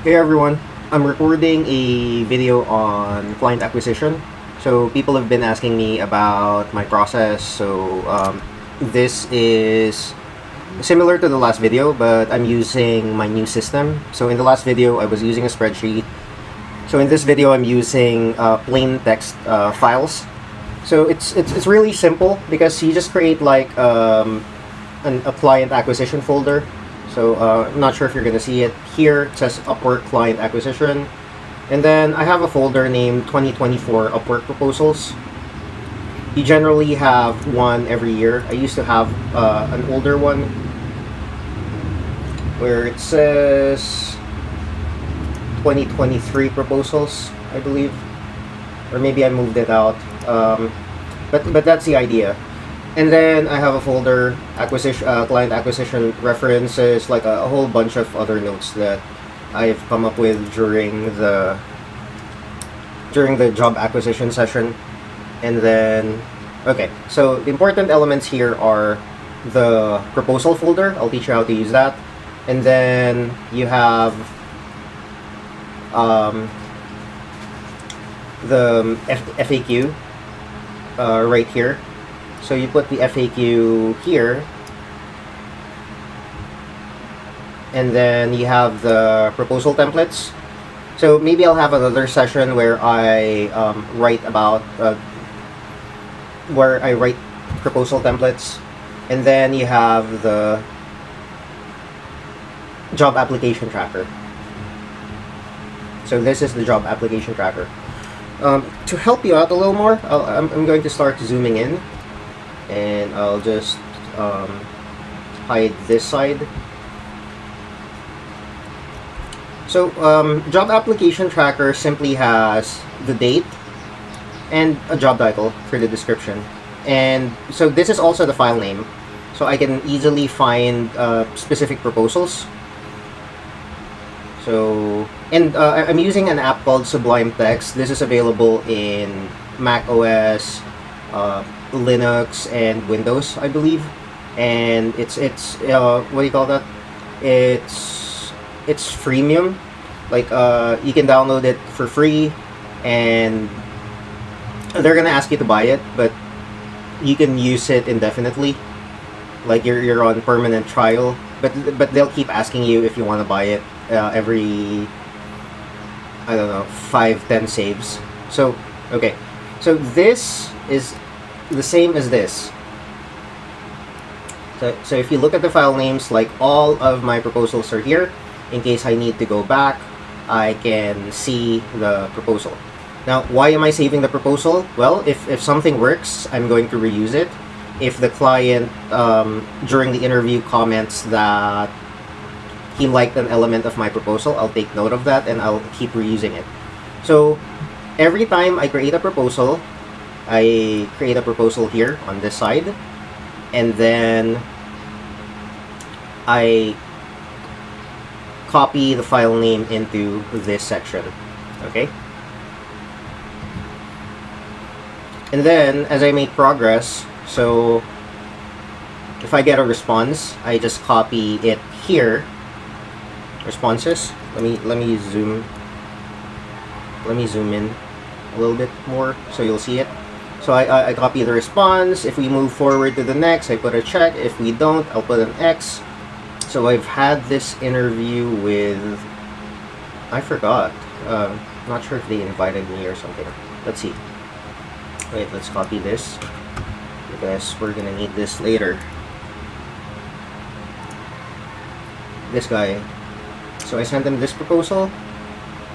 Hey everyone, I'm recording a video on client acquisition. So people have been asking me about my process. This is similar to the last video, but I'm using my new system. So in the last video, I was using a spreadsheet. So in this video, I'm using plain text files. So it's really simple because you just create like a client acquisition folder. So I'm not sure if you're going to see it. Here it says Upwork Client Acquisition. And then I have a folder named 2024 Upwork Proposals. You generally have one every year. I used to have an older one where it says 2023 proposals, I believe. Or maybe I moved it out. But that's the idea. And then I have a folder, client acquisition references, like a whole bunch of other notes that I've come up with during the job acquisition session. And then, okay, so the important elements here are the proposal folder. I'll teach you how to use that. And then you have the FAQ right here. So you put the FAQ here, and then you have the proposal templates. So maybe I'll have another session where I write proposal templates, and then you have the job application tracker. So this is the job application tracker. To help you out a little more, I'm going to start zooming in. And I'll just hide this side. So job application tracker simply has the date and a job title for the description. And so this is also the file name. So I can easily find specific proposals. So, and I'm using an app called Sublime Text. This is available in Mac OS, Linux and Windows, I believe, and it's what do you call that? It's freemium. Like you can download it for free, and they're gonna ask you to buy it, but you can use it indefinitely. Like you're on permanent trial, but they'll keep asking you if you want to buy it every, I don't know, 5-10 saves. So okay, so this is the same as this. So if you look at the file names, like all of my proposals are here. In case I need to go back, I can see the proposal. Now, why am I saving the proposal? Well, if something works, I'm going to reuse it. If the client during the interview comments that he liked an element of my proposal, I'll take note of that and I'll keep reusing it. So every time I create a proposal, I create a proposal here on this side, and then I copy the file name into this section. Okay? And then as I make progress, so if I get a response, I just copy it here. Responses. Let me zoom in a little bit more so you'll see it. So I copy the response. If we move forward to the next, I put a check. If we don't, I'll put an X. So I've had this interview with, I forgot. Not sure if they invited me or something. Let's see. Wait, let's copy this because we're gonna need this later. This guy. So I sent them this proposal,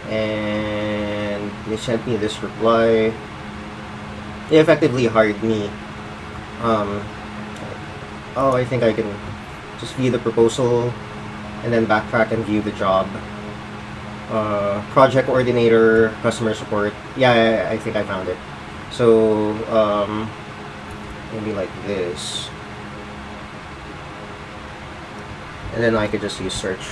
and they sent me this reply. They effectively hired me. Oh, I think I can just view the proposal and then backtrack and view the job. Project coordinator, customer support. Yeah, I think I found it. So maybe like this, and then I could just use search.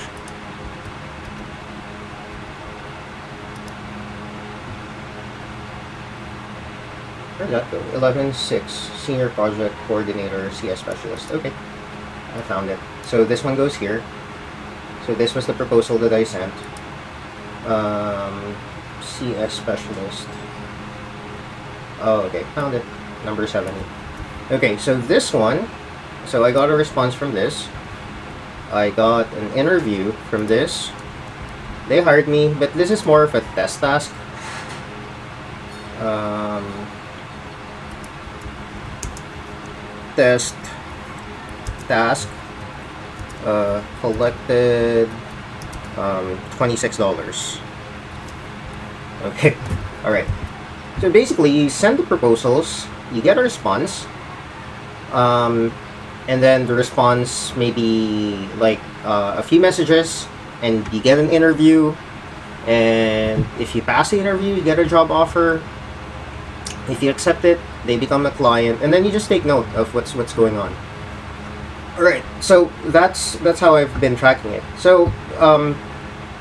Where'd that go? 11.6, Senior Project Coordinator, CS Specialist. Okay, I found it. So this one goes here. So this was the proposal that I sent. CS specialist. Oh, okay, found it. Number 70. Okay, so this one, so I got a response from this. I got an interview from this. They hired me, but this is more of a test task. Test task, collected $26. Okay, all right. So basically, you send the proposals, you get a response, and then the response maybe like a few messages, and you get an interview. And if you pass the interview, you get a job offer. If you accept it, they become a client, and then you just take note of what's going on. All right, so that's how I've been tracking it. So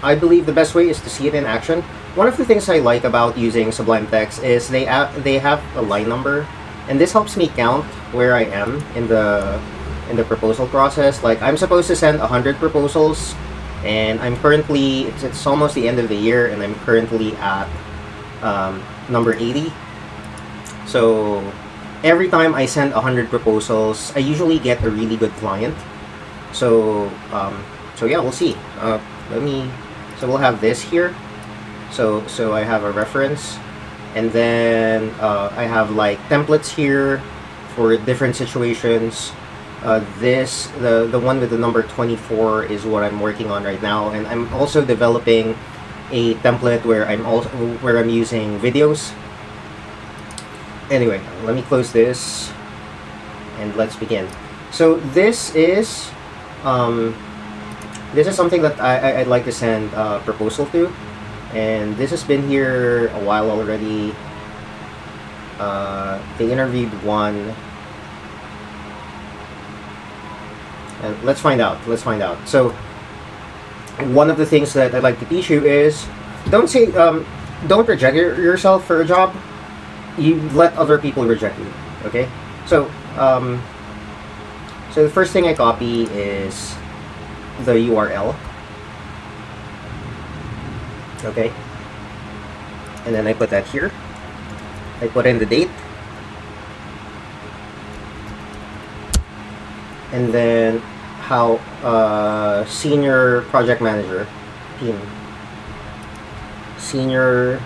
I believe the best way is to see it in action. One of the things I like about using Sublime Text is they have a line number, and this helps me count where I am in the proposal process. Like, I'm supposed to send 100 proposals, and I'm currently, it's almost the end of the year, and I'm currently at number 80. So every time I send 100 proposals, I usually get a really good client. So yeah, we'll see. So we'll have this here. So I have a reference, and then I have like templates here for different situations. The one with the number 24 is what I'm working on right now, and I'm also developing a template where I'm using videos. Anyway, let me close this and let's begin. So this is something that I'd like to send a proposal to, and this has been here a while already. They interviewed one. And let's find out. So one of the things that I'd like to teach you is don't reject yourself for a job. You let other people reject you. Okay. So the first thing I copy is the URL. Okay. And then I put that here. I put in the date. And then how senior project manager team, senior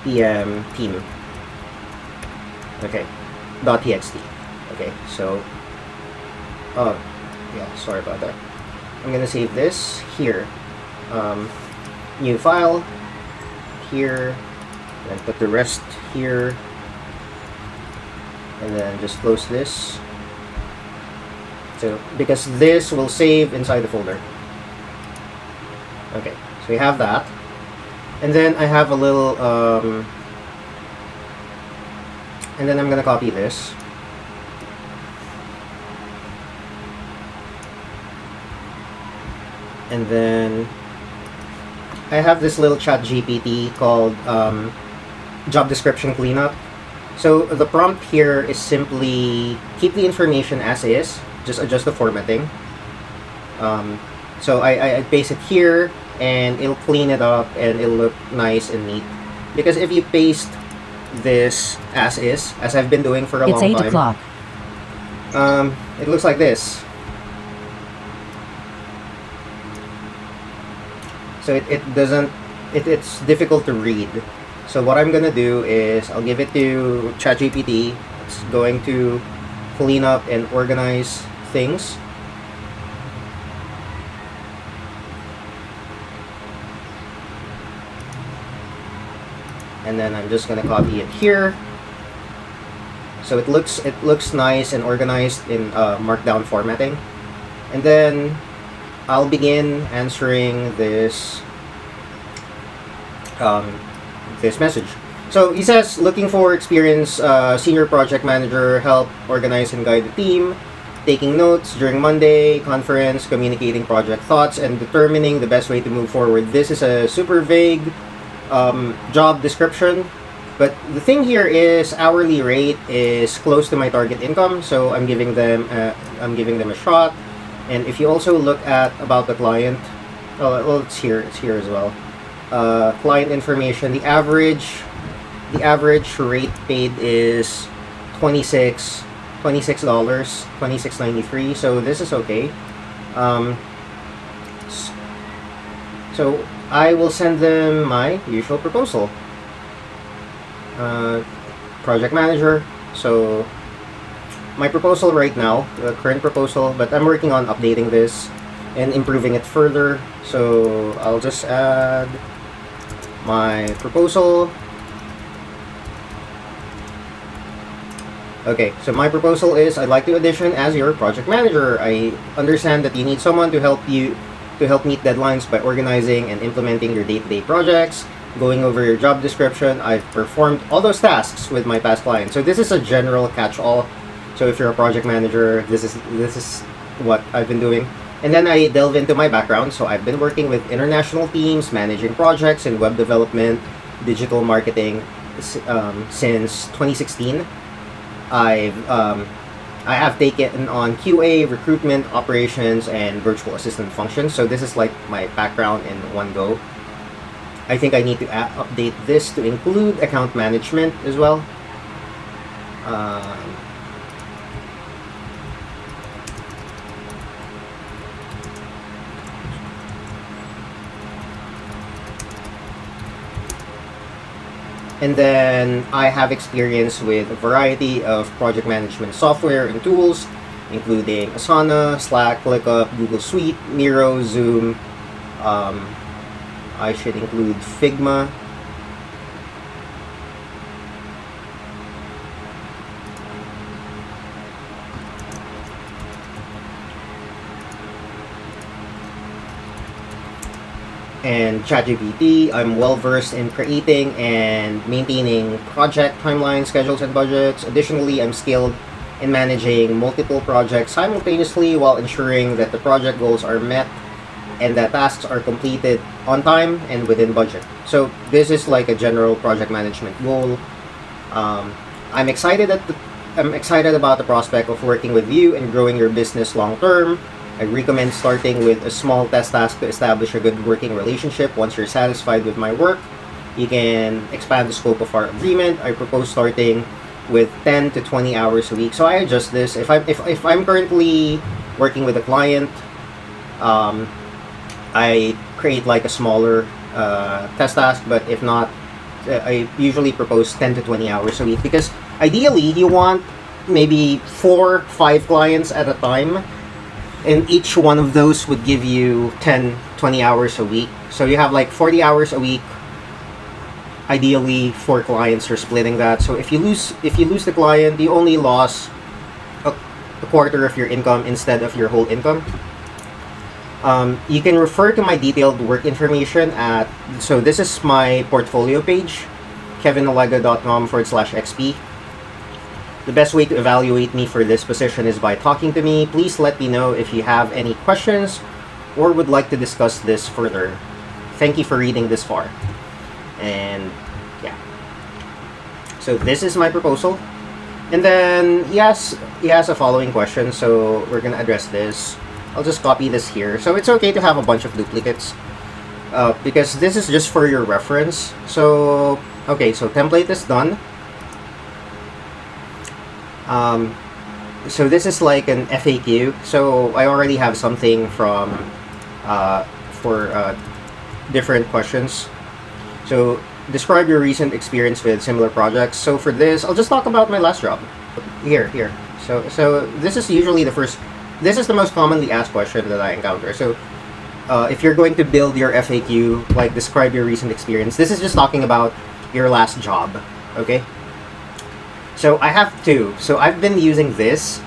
PM team. Okay, .txt. Okay, so yeah, sorry about that. I'm gonna save this here. New file here, and put the rest here, and then just close this. So, because this will save inside the folder. Okay, so we have that. And then I have a little, and then I'm gonna copy this. And then I have this little ChatGPT called job description cleanup. So the prompt here is simply keep the information as is. Just adjust the formatting. So I paste it here, and it'll clean it up, and it'll look nice and neat. Because if you paste this as is, as I've been doing for a long time, it's 8 o'clock. It looks like this. So it's difficult to read. So what I'm gonna do is I'll give it to ChatGPT. It's going to clean up and organize things. And then I'm just gonna copy it here. So it looks nice and organized in markdown formatting. And then I'll begin answering this this message. So he says, looking for experienced senior project manager, help organize and guide the team, taking notes during Monday conference, communicating project thoughts, and determining the best way to move forward. This is a super vague job description, but the thing here is hourly rate is close to my target income, so I'm giving them a shot. And if you also look at about the client, Oh, well, it's here. It's here as well. Client information. The average rate paid is $26, $26.93. So this is okay. Um, so I will send them my usual proposal. Project manager. So my proposal right now, the current proposal, but I'm working on updating this and improving it further. So I'll just add my proposal. Okay, so my proposal is I'd like to audition as your project manager. I understand that you need someone to help meet deadlines by organizing and implementing your day-to-day projects, going over your job description. I've performed all those tasks with my past clients. So this is a general catch-all. So if you're a project manager, this is what I've been doing. And then I delve into my background. So I've been working with international teams, managing projects in web development, digital marketing since 2016. I have taken on QA, recruitment, operations, and virtual assistant functions. So this is like my background in one go. I think I need to update this to include account management as well. And then I have experience with a variety of project management software and tools, including Asana, Slack, ClickUp, Google Suite, Miro, Zoom. I should include Figma. And ChatGPT. I'm well versed in creating and maintaining project timelines, schedules, and budgets. Additionally, I'm skilled in managing multiple projects simultaneously while ensuring that the project goals are met and that tasks are completed on time and within budget. So this is like a general project management goal. I'm excited about the prospect of working with you and growing your business long term. I recommend starting with a small test task to establish a good working relationship. Once you're satisfied with my work, you can expand the scope of our agreement. I propose starting with 10 to 20 hours a week. So I adjust this. If I'm currently working with a client, I create like a smaller test task. But if not, I usually propose 10 to 20 hours a week, because ideally you want maybe 4-5 clients at a time. And each one of those would give you 10-20 hours a week. So you have like 40 hours a week. Ideally, 4 clients are splitting that. So if you lose the client, you only lost a quarter of your income instead of your whole income. You can refer to my detailed work information at, so this is my portfolio page, kevinolega.com/xp. The best way to evaluate me for this position is by talking to me. Please let me know if you have any questions or would like to discuss this further. Thank you for reading this far. And yeah. So this is my proposal. And then he has a following question, so we're gonna address this. I'll just copy this here. So it's okay to have a bunch of duplicates because this is just for your reference. So okay, so template is done. So this is like an FAQ. So I already have something from for different questions. So describe your recent experience with similar projects. So for this, I'll just talk about my last job. Here. So this is usually this is the most commonly asked question that I encounter. So if you're going to build your FAQ, like describe your recent experience, this is just talking about your last job. Okay. So I have 2. So I've been using this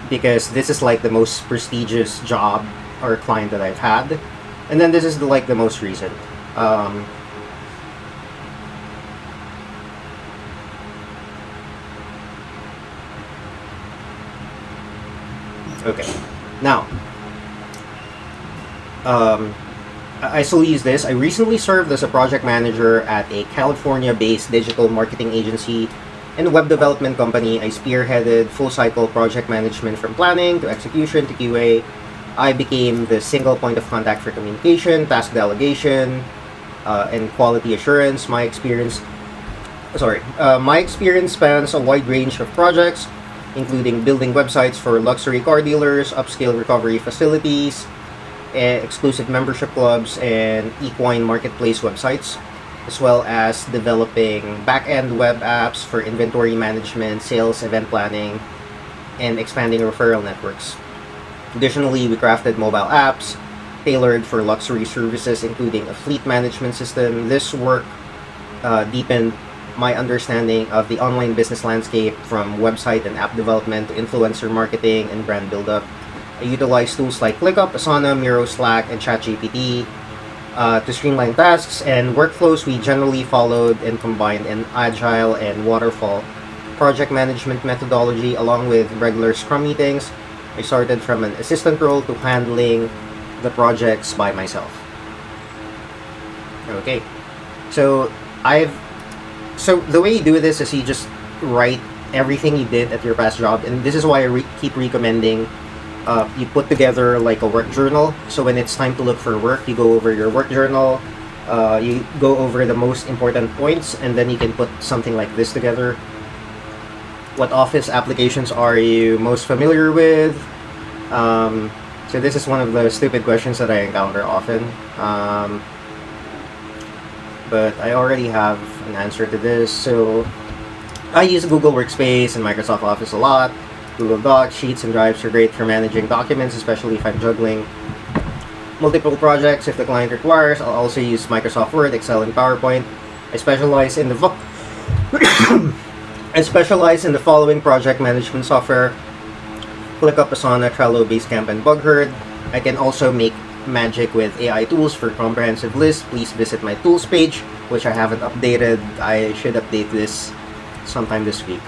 because this is like the most prestigious job or client that I've had, and then this is the most recent. Okay, now I still use this. I recently served as a project manager at a California-based digital marketing agency and web development company. I spearheaded full-cycle project management from planning to execution to QA. I became the single point of contact for communication, task delegation, and quality assurance. My experience spans a wide range of projects, including building websites for luxury car dealers, upscale recovery facilities, exclusive membership clubs, and equine marketplace websites, as well as developing back-end web apps for inventory management, sales, event planning, and expanding referral networks. Additionally, we crafted mobile apps tailored for luxury services, including a fleet management system. This work deepened my understanding of the online business landscape, from website and app development to influencer marketing and brand buildup. I utilized tools like ClickUp, Asana, Miro, Slack, and ChatGPT to streamline tasks and workflows. We generally followed and combined an agile and waterfall project management methodology along with regular Scrum meetings. I started from an assistant role to handling the projects by myself. Okay, so the way you do this is you just write everything you did at your past job, and this is why I keep recommending you put together like a work journal. So when it's time to look for work, you go over your work journal, you go over the most important points, and then you can put something like this together. What office applications are you most familiar with? So this is one of the stupid questions that I encounter often. But I already have an answer to this. So I use Google Workspace and Microsoft Office a lot. Google Docs, Sheets, and Drives are great for managing documents, especially if I'm juggling multiple projects. If the client requires, I'll also use Microsoft Word, Excel, and PowerPoint. I specialize in the following project management software: ClickUp, Asana, Trello, Basecamp, and Bugherd. I can also make magic with AI tools for comprehensive lists. Please visit my tools page, which I haven't updated. I should update this sometime this week.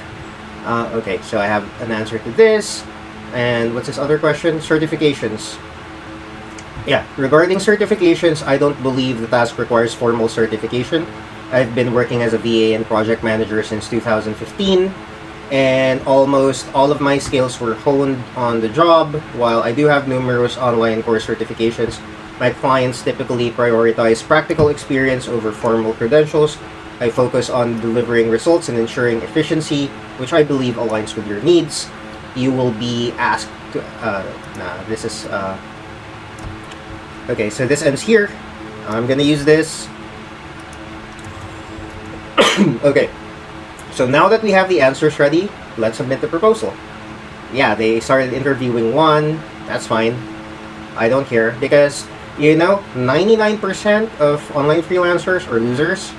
Okay, so I have an answer to this. And what's this other question? Certifications. Yeah, regarding certifications, I don't believe the task requires formal certification. I've been working as a VA and project manager since 2015, and almost all of my skills were honed on the job. While I do have numerous online course certifications, my clients typically prioritize practical experience over formal credentials. I focus on delivering results and ensuring efficiency, which I believe aligns with your needs. You will be asked to, okay, so this ends here. I'm gonna use this. Okay, so now that we have the answers ready, let's submit the proposal. Yeah, they started interviewing one. That's fine. I don't care, because 99% of online freelancers are losers.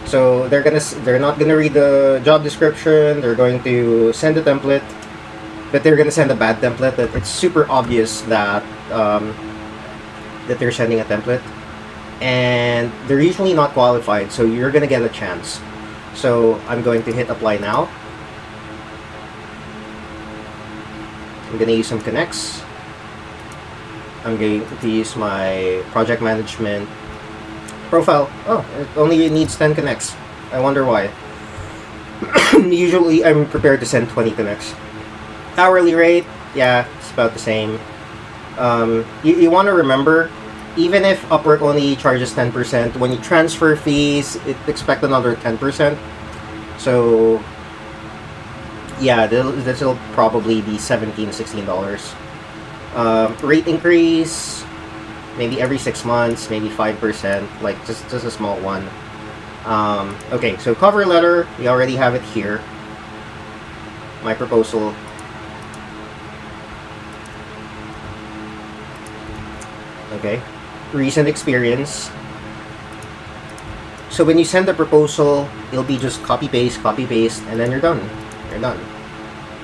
So they're not gonna read the job description. They're going to send a template, but they're gonna send a bad template. That it's super obvious that that they're sending a template, and they're usually not qualified. So you're gonna get a chance. So I'm going to hit apply now. I'm gonna use some connects. I'm going to use my project management profile. Oh, it only needs 10 connects. I wonder why. Usually I'm prepared to send 20 connects. Hourly rate, yeah, it's about the same. You want to remember, even if Upwork only charges 10%, when you transfer fees, expect another 10%. So yeah, this will probably be $16. Rate increase, maybe every 6 months, maybe 5%, like just a small one. Okay, so cover letter, we already have it here. My proposal. Okay, recent experience. So when you send the proposal, it'll be just copy paste, and then you're done. You're done.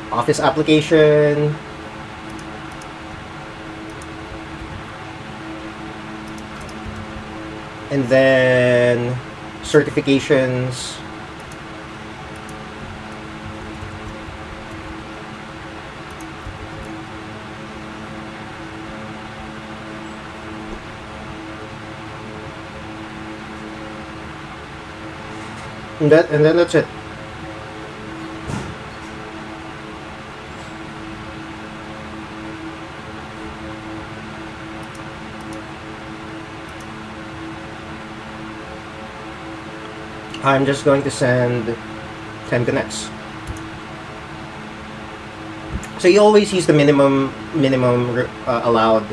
Office application. And then certifications. And then that's it. I'm just going to send 10 connects. So you always use the minimum allowed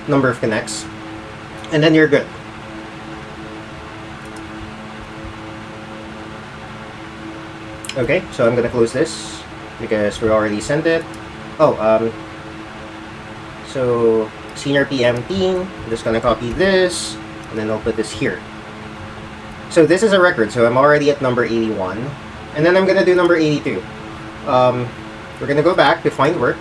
number of connects, and then you're good. Okay, so I'm gonna close this because we already sent it. Oh, so senior PM team, I'm just gonna copy this, and then I'll put this here. So this is a record, so I'm already at number 81, and then I'm gonna do number 82. We're gonna go back to find work.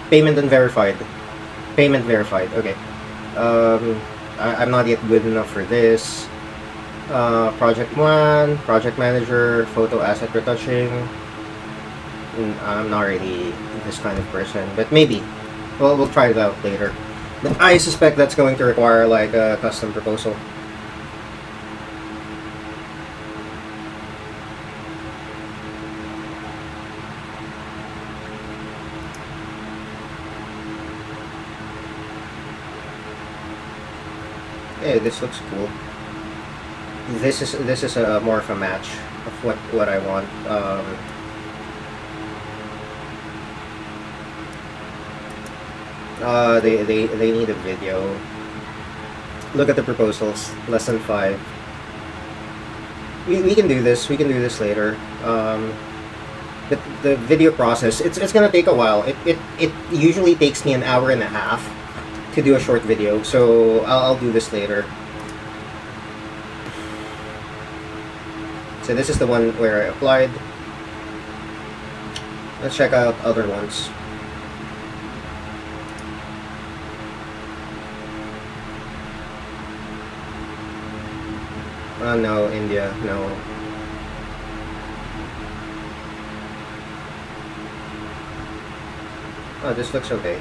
Payment unverified. Payment verified. Okay. I'm not yet good enough for this. Project 1, project manager, photo asset retouching. I'm not really this kind of person, but maybe. Well, we'll try it out later. But I suspect that's going to require like a custom proposal. Hey, this looks cool. This is a more of a match of what I want. They need a video. Look at the proposals. Less than 5. We can do this. We can do this later. The video process, it's gonna take a while. It usually takes me an hour and a half to do a short video, so I'll do this later. So this is the one where I applied. Let's check out other ones. No, India, no. Oh, this looks okay.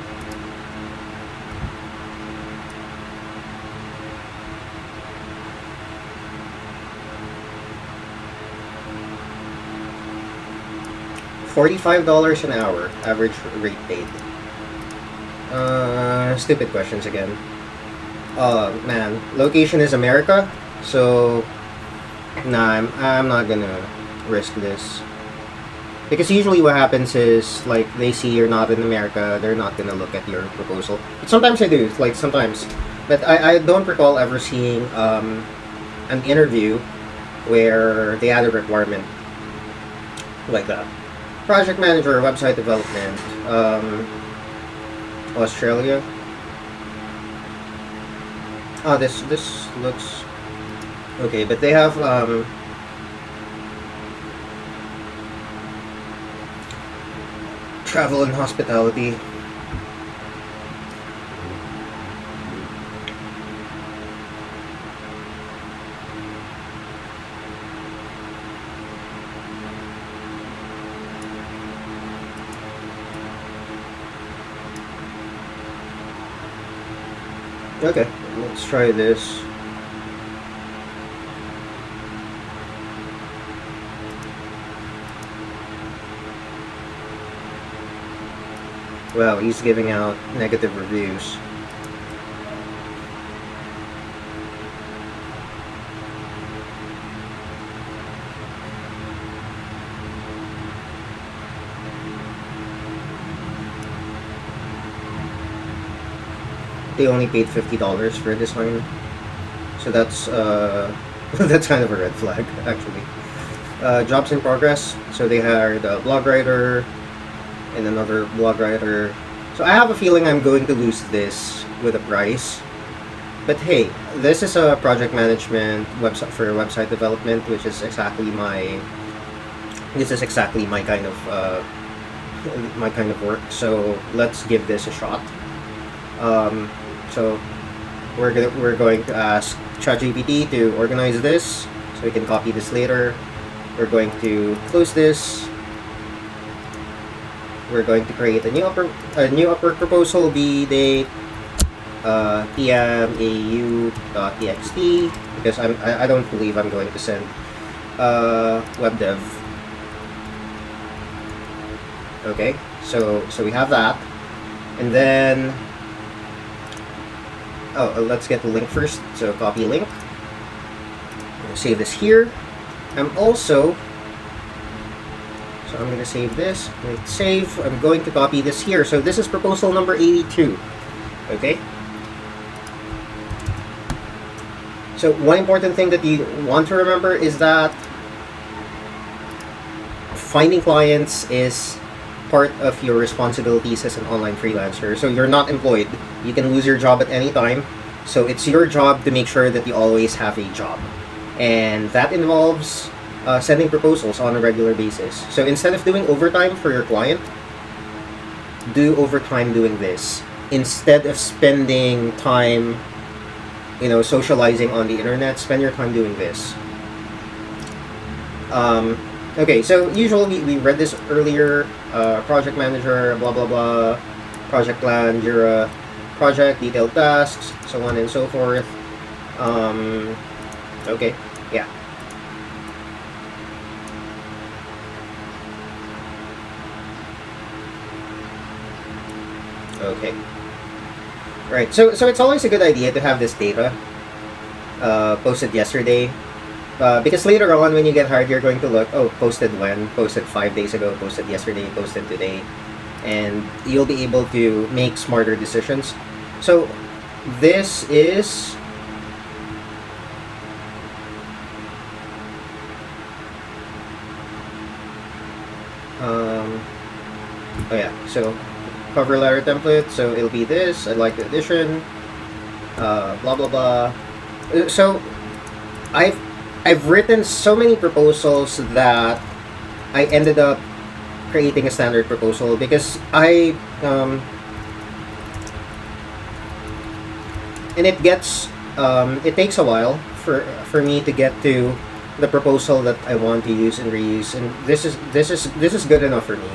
$45 an hour, average rate paid. Stupid questions again. Man, location is America, so nah, I'm not gonna risk this. Because usually what happens is, like, they see you're not in America, they're not gonna look at your proposal. But sometimes I do, like, sometimes. But I don't recall ever seeing an interview where they had a requirement like that. Project manager, website development, Australia. Oh, this looks okay, but they have travel and hospitality. Okay, let's try this. Wow, he's giving out negative reviews. They only paid $50 for this one, so that's that's kind of a red flag, actually. Jobs in progress. So they hired a blog writer and another blog writer. So I have a feeling I'm going to lose this with a price. But hey, this is a project management website for website development, which is exactly my. This is exactly my kind of work. So let's give this a shot. So we're going to ask ChatGPT to organize this, so we can copy this later. We're going to close this. We're going to create a new Upwork proposal, be date PMAU.txt, because I don't believe I'm going to send web dev. Okay, so we have that, and then let's get the link first. So copy link. Save this here. I'm also I'm going to save this. Hit save. I'm going to copy this here. So this is proposal number 82. Okay. So one important thing that you want to remember is that finding clients is part of your responsibilities as an online freelancer. So you're not employed. You can lose your job at any time. So it's your job to make sure that you always have a job. And that involves sending proposals on a regular basis. So instead of doing overtime for your client, do overtime doing this. Instead of spending time, socializing on the internet, spend your time doing this. Okay, so usually we read this earlier. Project manager, blah blah blah, project plan, Jira, project, detailed tasks, so on and so forth. Okay, yeah. Okay. Right, so it's always a good idea to have this data posted yesterday. Because later on when you get hired, you're going to look, posted when, posted 5 days ago, posted yesterday, posted today. And you'll be able to make smarter decisions. So this is so cover letter template. So it'll be this. I like the addition. Blah blah blah. So I've written so many proposals that I ended up creating a standard proposal because and it gets it takes a while for me to get to the proposal that I want to use and reuse, and this is good enough for me.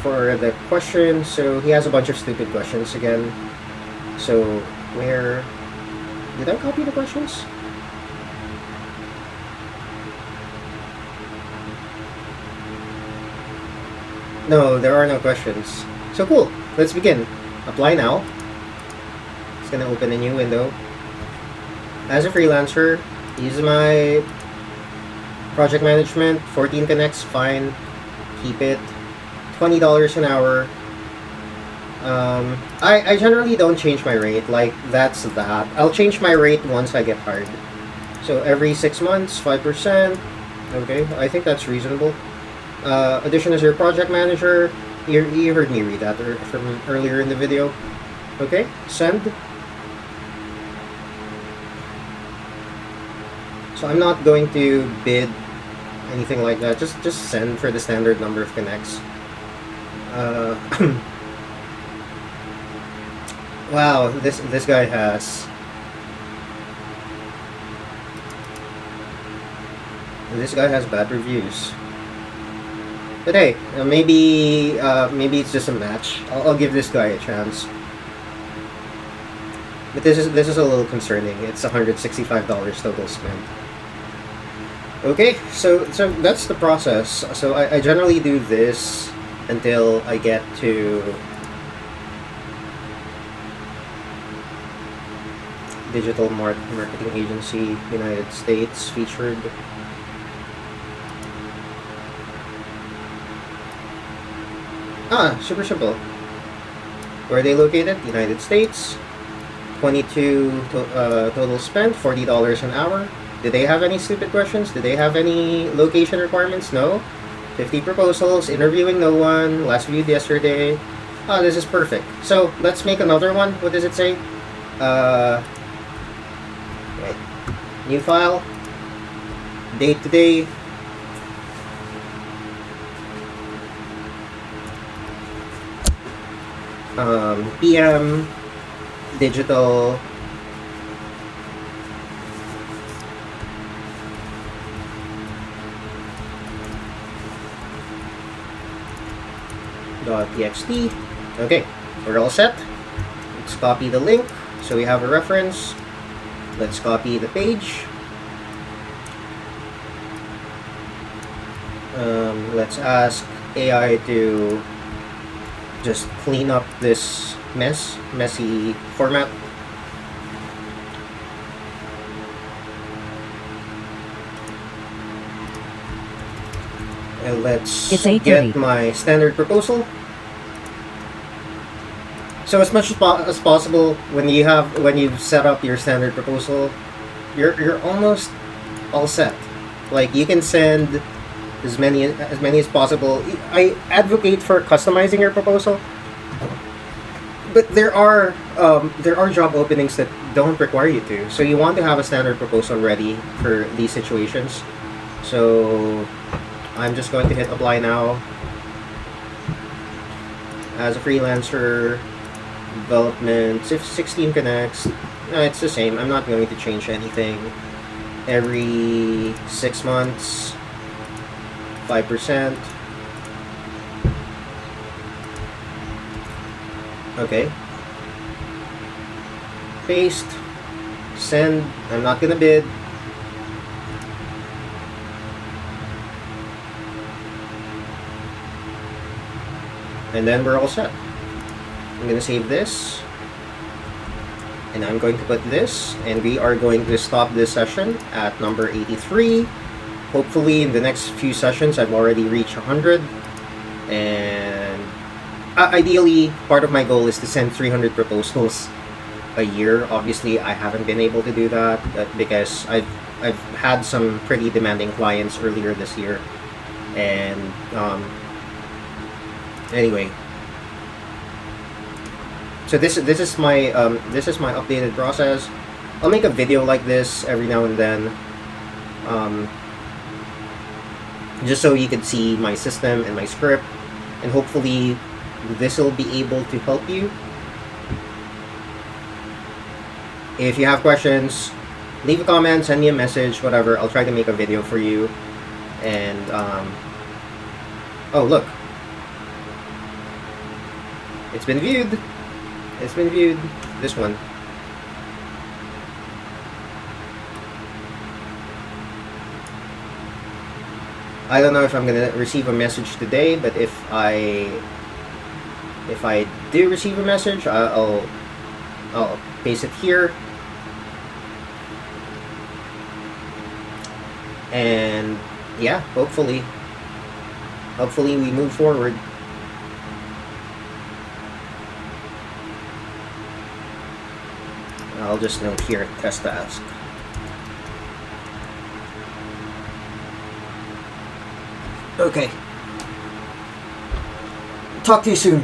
For the question, so he has a bunch of stupid questions again. So where did I copy the questions? No, there are no questions. So cool. Let's begin. Apply now. It's gonna open a new window. As a freelancer, use my project management. 14 connects, fine. Keep it. $20 an hour. I generally don't change my rate. Like, that's that. I'll change my rate once I get hired. So every 6 months, 5%. Okay, I think that's reasonable. Addition as your project manager. You heard me read that from earlier in the video. Okay, send. So I'm not going to bid anything like that. Just send for the standard number of connects. Wow, this guy has. This guy has bad reviews. But hey, maybe it's just a match. I'll give this guy a chance. But this is a little concerning. It's $165 total spent. Okay, so that's the process. So I generally do this until I get to digital marketing agency, United States, featured. Super simple. Where are they located? United States. 22 total spent, $40 an hour. Do they have any stupid questions? Do they have any location requirements? No. 50 proposals, interviewing no one, last viewed yesterday. This is perfect. So let's make another one. What does it say? Wait. New file. Date today. PM, digital, .txt. Okay, we're all set. Let's copy the link so we have a reference. Let's copy the page. Let's ask AI to just clean up this messy format. And let's get my standard proposal. So as much as possible, when you've set up your standard proposal, you're almost all set. Like, you can send as many as possible. I advocate for customizing your proposal, but there are job openings that don't require you to. So you want to have a standard proposal ready for these situations. So I'm just going to hit apply now. As a freelancer, development, if 16 connects, it's the same. I'm not going to change anything. Every 6 months, 5%. Okay. Paste. Send. I'm not gonna bid. And then we're all set. I'm gonna save this. And I'm going to put this, and we are going to stop this session at number 83. Hopefully in the next few sessions I've already reached 100, and ideally part of my goal is to send 300 proposals a year. Obviously I haven't been able to do that because I've had some pretty demanding clients earlier this year, and anyway. So this is my updated process. I'll make a video like this every now and then, just so you can see my system and my script, and hopefully this will be able to help you. If you have questions, leave a comment, send me a message, whatever. I'll try to make a video for you. And oh, look, it's been viewed. It's been viewed. This one. I don't know if I'm gonna receive a message today, but if I do receive a message, I'll paste it here. And yeah, hopefully we move forward. I'll just note here, test task. Okay. Talk to you soon.